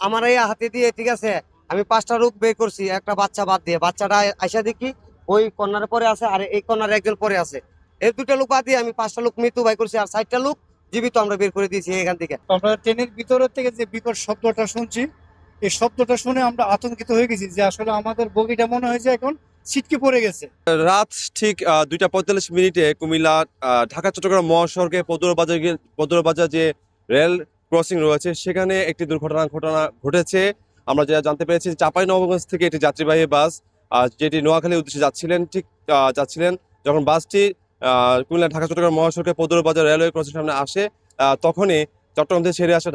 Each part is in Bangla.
আমার এই হাতে দিয়ে, ঠিক আছে, আমি 5টা লোক বের করছি, একটা বাচ্চা বাদ দিয়ে। বাচ্চাটা আইসা দেখি ওই কর্নারে পরে আছে, আর এই কর্নারে একজন পরে আছে। এই 2টা লোক বাদ দিয়ে আমি 5টা লোক মৃত্যু বাই করছি, আর 60টা লোক জীবিত আমরা বের করে দিয়েছি এখান থেকে। তো আমরা ট্রেনের ভিতরের থেকে যে বিকট শব্দটা শুনছি, এই শব্দটা শুনে আমরা আতঙ্কিত হয়ে গেছি যে আসলে আমাদের বগিটা মনে হয় যে এখন ছিটকে পড়ে গেছে। রাত ঠিক 2টা 45 মিনিটে কুমিল্লা ঢাকা চট্টগ্রাম মহাসড়কে পদুয়ার বাজার যে রেল ক্রসিং রয়েছে সেখানে একটি ঘটনা ঘটেছে। আমরা যা জানতে পেরেছি, চাঁপাইনবাবগঞ্জ থেকে একটি যাত্রীবাহী বাস যেটি নোয়াখালীর উদ্দেশ্যে যাচ্ছিলেন, যখন বাসটি কুমিল্লা ঢাকা চট্টগ্রাম মহাসড়কে পদুয়ার রেলওয়ে ক্রসিং সামনে আসে, তখনই চট্টগ্রাম থেকে ছেড়ে আসা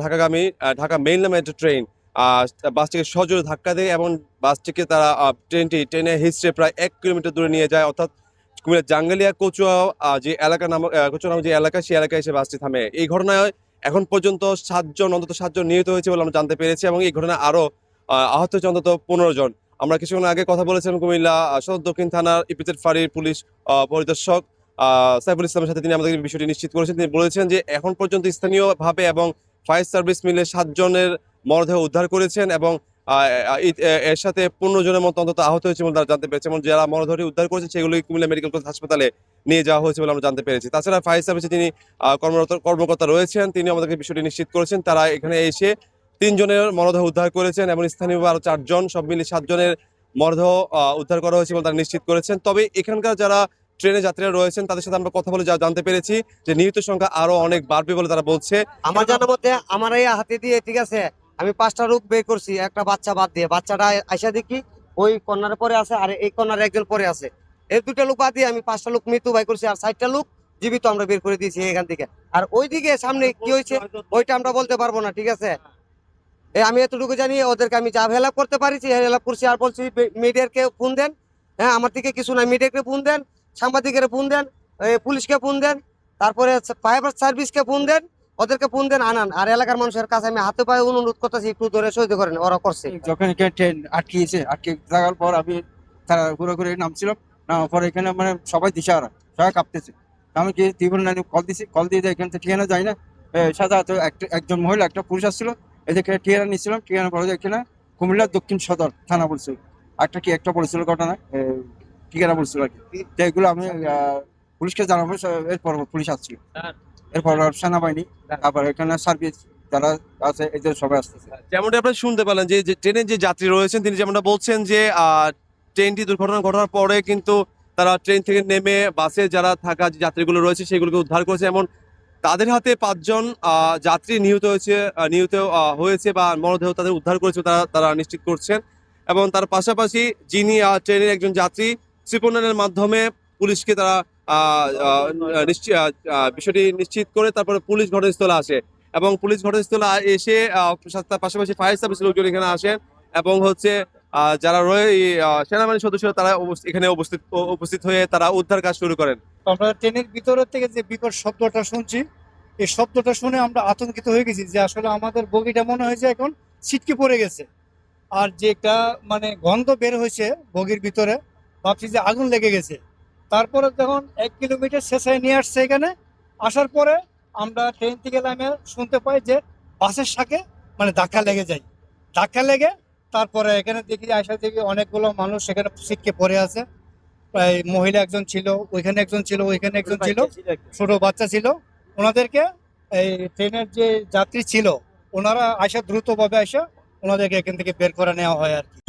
ঢাকা মেইল নামে একটা ট্রেন বাসটিকে সজোরে ধাক্কা দেয় এবং বাসটিকে তারা ট্রেনে হিস্ট্রে প্রায় 1 কিলোমিটার দূরে নিয়ে যায়, অর্থাৎ কুমিল্লার জাঙ্গালিয়া কচুয়া যে এলাকা কচুয়া নামক যে এলাকা, সেই এলাকায় এসে বাসটি থামে। এই ঘটনায় এখন পর্যন্ত অন্তত 7 জন নিহত হয়েছে বলে আমরা জানতে পেরেছি এবং এই ঘটনায় আরো আহত হয়েছে অন্তত 15 জন। আমরা কিছুক্ষণ আগে কথা বলেছিলাম কুমিল্লা সদর দক্ষিণ থানার ইপিজেড ফাঁড়ির পুলিশ পরিদর্শক সাইফুল ইসলামের সাথে। তিনি আমাদের বিষয়টি নিশ্চিত করেছেন। তিনি বলেছেন যে এখন পর্যন্ত স্থানীয়ভাবে এবং ফায়ার সার্ভিস মিলে 7 জনের মরদেহ উদ্ধার করেছেন এবং এর সাথে 15 জনের মতো অন্তত আহত হয়েছে বলে তারা জানতে পেরেছে এবং যারা মরদেহটি উদ্ধার করেছে সেগুলি কুমিল্লা মেডিকেল কলেজ হাসপাতালে নিয়ে যাওয়া হয়েছে বলে আমরা জানতে পেরেছি। তাছাড়া ফায়ার সার্ভিসে যিনি কর্মকর্তা রয়েছেন তিনি আমাদেরকে বিষয়টি নিশ্চিত করেছেন, তারা এখানে এসে 3 জনের মরদেহ উদ্ধার করেছেন এবং স্থানীয়ভাবে আরো 4 জন, সব মিলিয়ে 7 জনের মরদেহ উদ্ধার করা হয়েছে বলে তারা নিশ্চিত করেছেন। তবে এখানকার যারা ট্রেনে যাত্রীরা রয়েছেন তাদের সাথে আমরা কথা বলে যা জানতে পেরেছি যে নিহত সংখ্যা আরো অনেক বাড়বে বলে তারা বলছে। আমার জানার মধ্যে আমার এই হাতে দিয়ে, ঠিক আছে, আমি 5টা লোক বের করছি, একটা বাচ্চা বাদ দিয়ে। বাচ্চাটা আইসা দেখি ওই কর্নারে পরে আছে, আর এই কর্নারে একজন পরে আছে। এই 2টা লোক বাদ দিয়ে আমি 5টা লোক মৃত্যু বাই করছি, আর 60টা লোক জীবিত আমরা বের করে দিয়েছি এখান থেকে। আর ওইদিকে সামনে কি হয়েছে ওইটা আমরা বলতে পারবো না, ঠিক আছে। আমি এতটুকু জানি, ওদেরকে আমি যা হেল্প করতে পারিছি হেল্প করছি, আর বলছি মিডিয়াকে ফোন দেন। হ্যাঁ, আমার দিকে কিছু নাই, মিডিয়াকে ফোন দেন, সাংবাদিকের ফোন দেন, পুলিশকে ফোন দেন, তারপরে ফায়ার সার্ভিসকে ফোন দেন, ওদেরকে ফোন দেন, আনান। আর এলাকার মানুষের কাছে আমি হাতে পায়ে অনুরোধ করতেছি একটু ধরে সহ্য করেন, ওরা করছে। যখন এখানে ট্রেন আটকে থাকার পর আমি তারা ঘুরে ঘুরে নামছিলাম। নামার পর এখানে মানে সবাই দিশাহারা, সবাই কাঁপতেছে। আমি কি ত্রিভুবন লাইনে কল দিয়ে এখান থেকে ঠিকানা যাই না। সাধারণত একজন মহিলা একটা পুরুষ আসছিল, এদেরকে ঠিকানা নিচ্ছিলাম। ঠিকানা পরে এখানে কুমিল্লার দক্ষিণ সদর থানা বলছিল, একটা বলেছিল ঘটনা, ঠিকানা বলছিল আর কি। তো এগুলো আমি পুলিশকে জানাবো। এরপর পুলিশ আসছিল, এরপর সেনাবাহিনী, তারপর এখানে সার্ভিস যারা আছে এদের সবাই আসতেছে। যেমনটা আপনারা শুনতে পেলেন যে ট্রেনের যে যাত্রী রয়েছেন তিনি যেমনটা বলছেন যে ট্রেনটি দুর্ঘটনা ঘটার পরে কিন্তু তারা ট্রেন থেকে নেমে বাসে যারা থাকা যে যাত্রীগুলো রয়েছে সেগুলোকে উদ্ধার করেছে এবং তাদের হাতে 5 জন যাত্রী নিহত হয়েছে বা মরদেহ তাদের উদ্ধার করেছে তারা নিশ্চিত করছেন। এবং তার পাশাপাশি যিনি ট্রেনের একজন যাত্রী ত্রিপোনানের মাধ্যমে পুলিশকে তারা বিষয়টি নিশ্চিত করে তারপরে পুলিশ ঘটনাস্থলে আসে এবং পুলিশ ঘটনাস্থলে এসে তার পাশাপাশি ফায়ার সার্ভিস লোকজন এখানে আসেন এবং যারা সেনাবাহিনীর সদস্যরা তারা এখানে উপস্থিত হয়ে তারা উদ্ধার কাজ শুরু করেন। তো আমরা ট্রেনের ভিতরের থেকে যে বিকট শব্দটা শুনছি, এই শব্দটা শুনে আমরা আতঙ্কিত হয়ে গেছি যে আসলে আমাদের বগিটা মনে হয় যে এখন ছিটকে পড়ে গেছে। আর যেটা মানে গন্ধ বের হয়েছে বগির ভিতরে, ভাবছি যে আগুন লেগে গেছে। তারপরে যখন 1 কিলোমিটার শেষে নিয়ে আসছে এখানে আসার পরে আমরা ট্রেন থেকে নামে শুনতে পাই যে বাসের সাথে মানে ধাক্কা লেগে যায়। ধাক্কা লেগে তারপরে এখানে দেখি অনেকগুলো মানুষ সেখানে ছিটকে পড়ে আছে। প্রায় মহিলা একজন ছিল, ওইখানে একজন ছিল, ওইখানে একজন ছিল, ছোট বাচ্চা ছিল। ওনাদেরকে এই ট্রেনের যে যাত্রী ছিল ওনারা দ্রুতভাবে ওনাদেরকে এখান থেকে বের করে নেওয়া হয় আর কি।